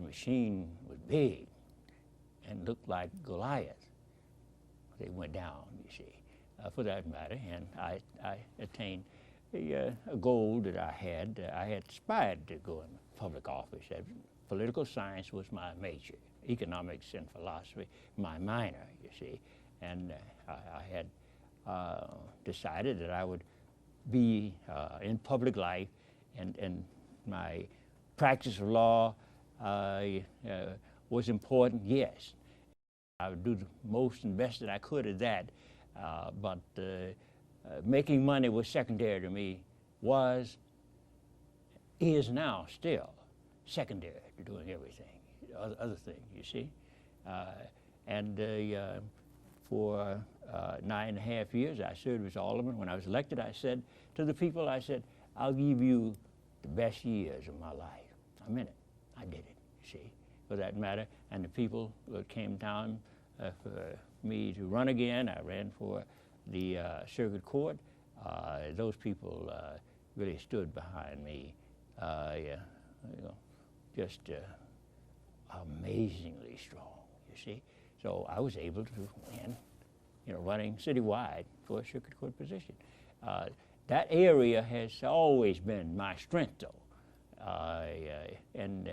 the machine was big and looked like Goliath. They went down, you see, for that matter, and I attained a goal that I had. I had aspired to go in public office. Political science was my major, economics and philosophy my minor, you see, and I had decided that I would be in public life, and my practice of law was important, yes. I would do the most and best that I could at that, but making money was secondary to me, is now still secondary to doing everything, other things, you see. And for 9.5 years, I served as alderman. When I was elected, I said to the people, I said, I'll give you the best years of my life. I meant it. I did it, you see, for that matter. And the people came down for me to run again. I ran for the circuit court. Those people really stood behind me, you know, just amazingly strong, you see. So I was able to win, you know, running citywide for a circuit court position. That area has always been my strength, though. And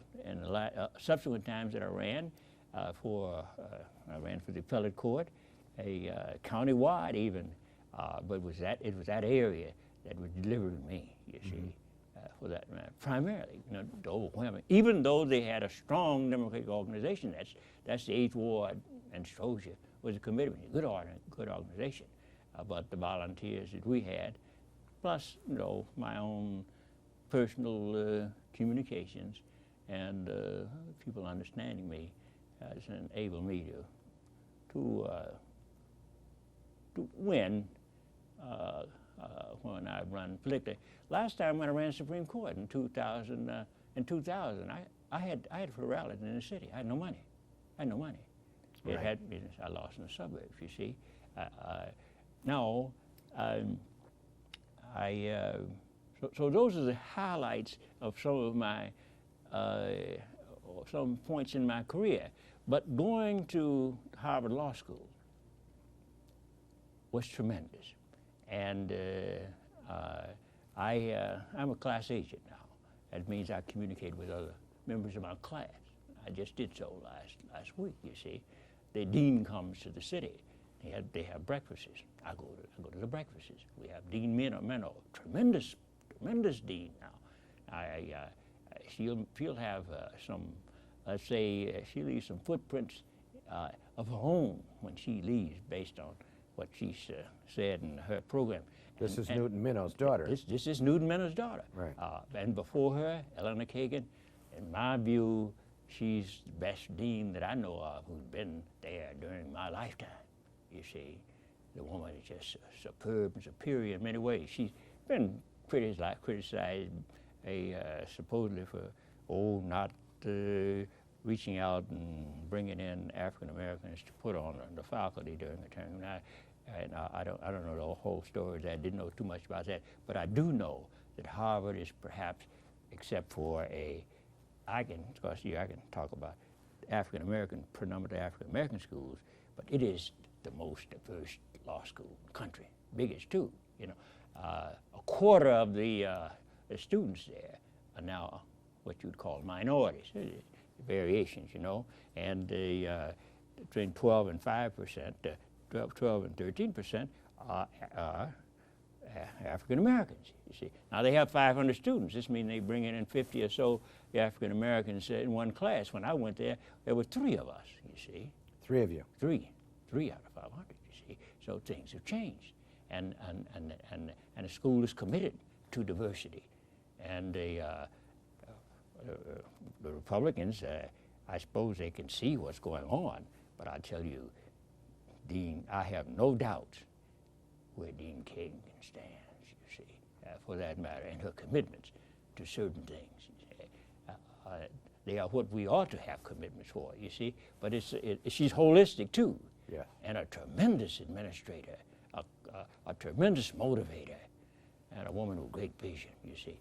the subsequent times that I ran I ran for the appellate court, countywide even, but it was that area that was delivering me, you see, for that matter. Primarily, you know, the overwhelming. Even though they had a strong Democratic organization, that's the 8th Ward and Strosia was a commitment, a good organization. But the volunteers that we had, plus, you know, my own personal communications and people understanding me, has enabled me to win when I run politically. Last time when I ran Supreme Court in 2000, I had plurality in the city. I had no money. I lost in the suburbs, you see. Now, so those are the highlights of some of my, some points in my career. But going to Harvard Law School was tremendous. And I'm a class agent now. That means I communicate with other members of my class. I just did so last week, you see. The dean comes to the city. They have breakfasts. I go to the breakfasts. We have Dean Meno, tremendous dean now. She'll have some, let's say, she'll leave some footprints of her own when she leaves, based on what she said in her program. This is Newton Mino's daughter. This is Newton Mino's daughter. Right. And before her, Eleanor Kagan. In my view, she's the best dean that I know of who's been there during my lifetime. You see, the woman is just superb and superior in many ways. She's been criticized supposedly for, not reaching out and bringing in African Americans to put on the faculty during the term. And I don't know the whole story. I didn't know too much about that, but I do know that Harvard is perhaps, except for I can talk about African American, predominantly African American schools, but it is the most diverse law school in the country, biggest too. You know, a quarter of the students there are now what you'd call minorities, variations, you know, and between 12 and 5%, 12 and 13% are African Americans. You see, now they have 500 students. This means they bring in 50 or so African Americans in one class. When I went there were 3 of us. You see, 3 of you. 3 out of 500. You see, so things have changed, and the school is committed to diversity, and the Republicans, I suppose they can see what's going on, but I tell you, Dean, I have no doubt where Dean Kagan stands, you see, for that matter, and her commitments to certain things. They are what we ought to have commitments for, you see, but she's holistic too, yeah, and a tremendous administrator, a tremendous motivator, and a woman with great vision, you see.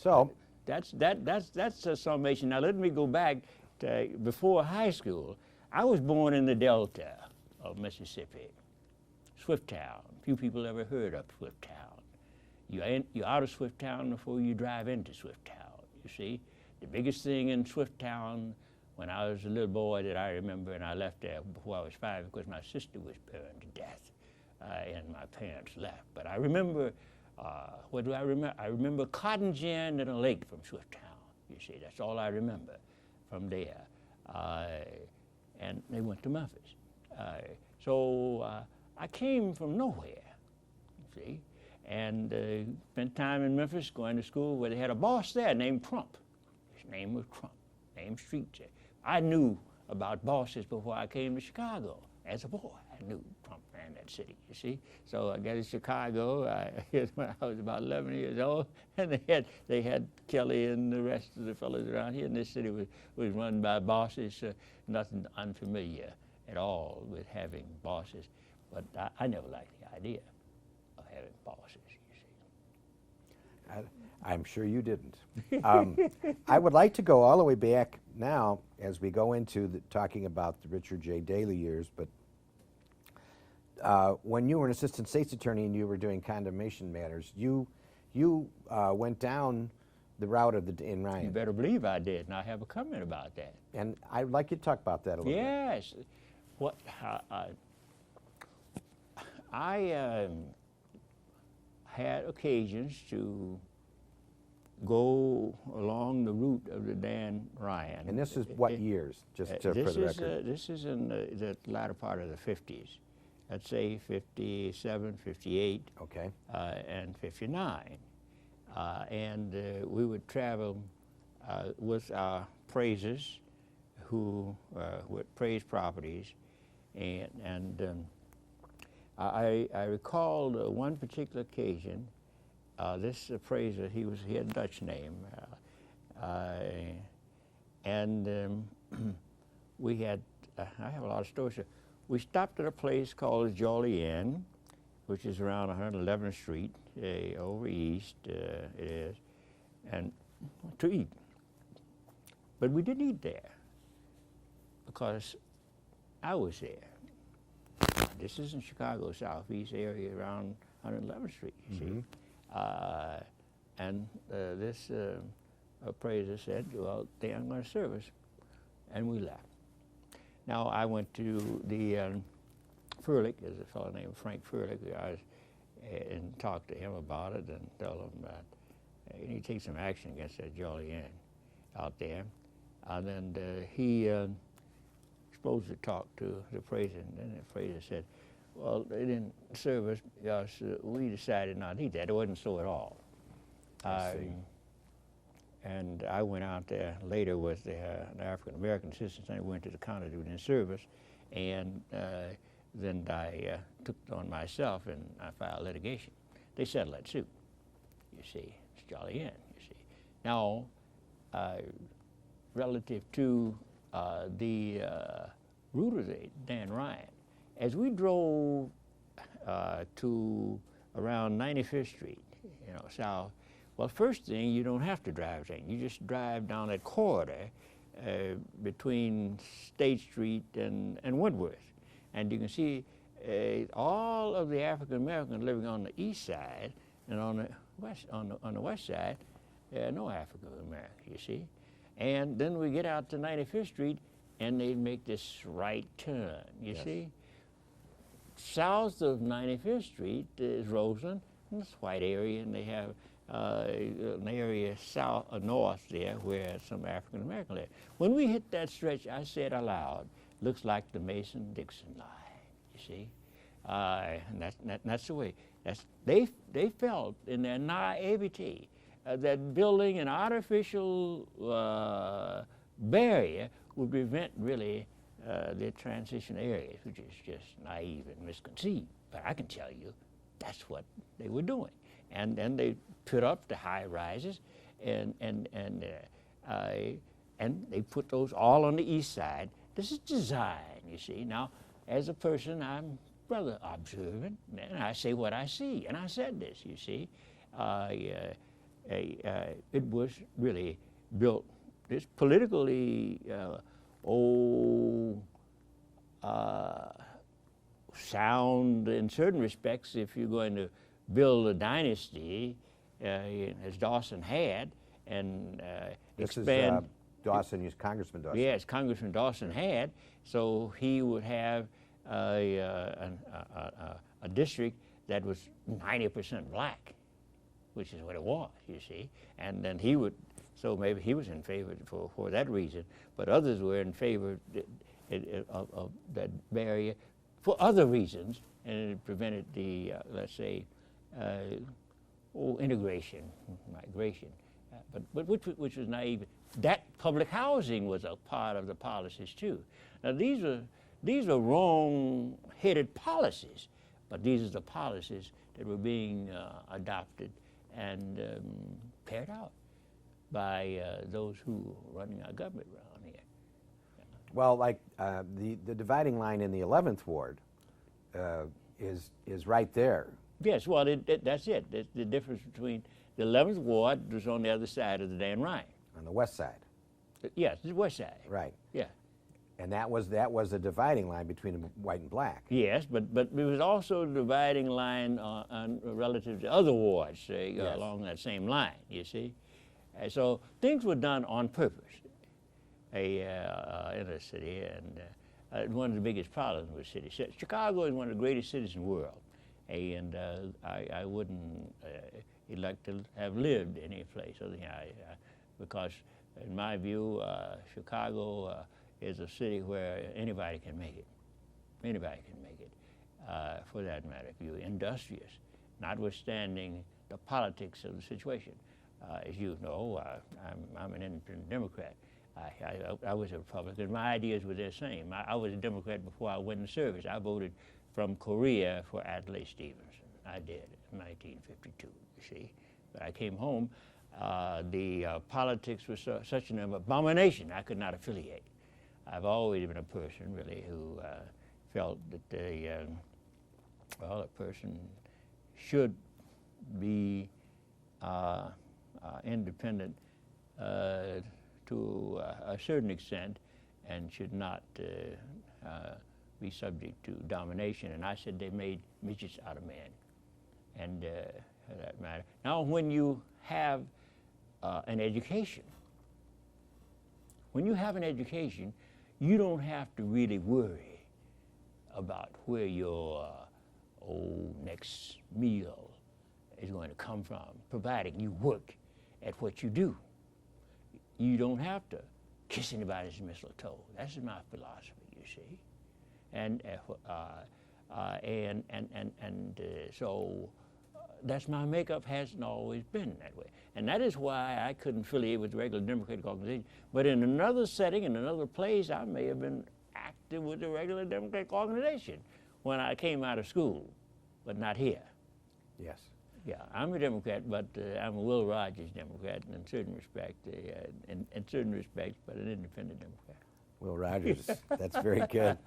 So that's a summation. Now let me go back to before high school. I was born in the Delta of Mississippi, Swifttown. Few people ever heard of Swifttown. You're out of Swifttown before you drive into Swifttown. You see, the biggest thing in Swifttown when I was a little boy that I remember, and I left there before I was 5 because my sister was burned to death, and my parents left. But I remember, what do I remember? I remember cotton gin and a lake from Swifttown. You see, that's all I remember from there. And they went to Memphis. So I came from nowhere, you see, and spent time in Memphis going to school where they had a boss there named Trump. His name was Trump, named streets there. I knew about bosses before I came to Chicago. As a boy, I knew Trump ran that city, you see. So I got to Chicago when I was about 11 years old, and they had Kelly and the rest of the fellows around here, and this city was run by bosses, nothing unfamiliar at all with having bosses. But I never liked the idea of having bosses, you see. I'm sure you didn't. I would like to go all the way back now as we go into talking about the Richard J. Daley years, but when you were an assistant state's attorney and you were doing condemnation matters, you went down the route of in Ryan. You better believe I did, and I have a comment about that. And I'd like you to talk about that a little bit. Yes. What I had occasions to go along the route of the Dan Ryan. And this is what years, just for the record? This is in the latter part of the 50s. Let's say 57, 58, okay, and 59. And we would travel with our praisers who would praise properties. And I recall one particular occasion. This appraiser, he had a Dutch name, and we had, I have a lot of stories. We stopped at a place called Jolly Inn, which is around 111th Street, over east, it is, and to eat. But we didn't eat there because I was there. This is in Chicago, southeast area, around 111th Street, you see. And this appraiser said, well, they aren't going to serve us, and we left. Now, I went to the Furlick, there's a fellow named Frank Furlick, and talked to him about it and told him that you need to take some action against that Jolly Inn out there. And then he supposed to talk to the appraiser, and then the appraiser said, well, they didn't serve us because we decided not to eat that. It wasn't so at all. I see. And I went out there later with an African-American assistant. I went to the counter doing service, and then I took it on myself and I filed litigation. They settled that suit, you see. It's Jolly Inn, you see. Now, relative to the route of the Dan Ryan, as we drove to around 95th Street, you know, south, well, first thing, you don't have to drive there. You just drive down that corridor between State Street and Woodworth. And you can see all of the African Americans living on the east side, and on the west side, there are no African Americans, you see. And then we get out to 95th Street, and they make this right turn, you see. South of 95th Street is Roseland, and it's a white area, and they have an area south or north there where some African American live. When we hit that stretch, I said aloud, looks like the Mason-Dixon line, you see. And that's the way. They felt in their naivety that building an artificial barrier would prevent really the transition areas, which is just naive and misconceived. But I can tell you, that's what they were doing. And then they put up the high rises, and they put those all on the east side. This is design, you see. Now, as a person, I'm rather observant, and I say what I see. And I said this, you see. it was really built. It's politically sound in certain respects if you're going to build a dynasty, as Dawson had, and This expand. is Dawson, Congressman Dawson. Yes, Congressman Dawson had. So he would have a district that was 90% black, which is what it was, you see. And then he would, so maybe he was in favor for that reason, but others were in favor of that barrier for other reasons, and it prevented the, let's say, integration, migration. But which was naive. That public housing was a part of the policies too. Now these are wrong-headed policies, but these are the policies that were being adopted and carried out by those who were running our government around here. Well, like the dividing line in the 11th Ward is right there. Yes, well, that's it. The difference between the 11th Ward was on the other side of the Dan Rhine. On the west side. Yes, the west side. Right. Yeah. And that was a dividing line between white and black. Yes, but it was also a dividing line relative to other wards, say, Yes. along that same line, you see. So things were done on purpose in a city, and one of the biggest problems with cities. Chicago is one of the greatest cities in the world, and I wouldn't elect to have lived any place other than because in my view, Chicago is a city where anybody can make it. Anybody can make it, for that matter, if you're industrious, notwithstanding the politics of the situation. As you know, I'm an independent Democrat. I was a Republican. My ideas were the same. I was a Democrat before I went in service. I voted from Korea for Adlai Stevenson. I did in 1952, you see. But I came home. The politics was such an abomination, I could not affiliate. I've always been a person, really, who felt that a person should be independent to a certain extent and should not be subject to domination. And I said they made midgets out of man, and for that matter. Now, when you have an education, you don't have to really worry about where your next meal is going to come from, providing you work at what you do. You don't have to kiss anybody's mistletoe. That's my philosophy, you see. And so that's my makeup, hasn't always been that way. And that is why I couldn't affiliate with the regular Democratic organization. But in another setting, in another place, I may have been active with the regular Democratic organization when I came out of school, but not here. Yes. Yeah, I'm a Democrat, but I'm a Will Rogers Democrat in certain respects, but an independent Democrat. Will Rogers, that's very good.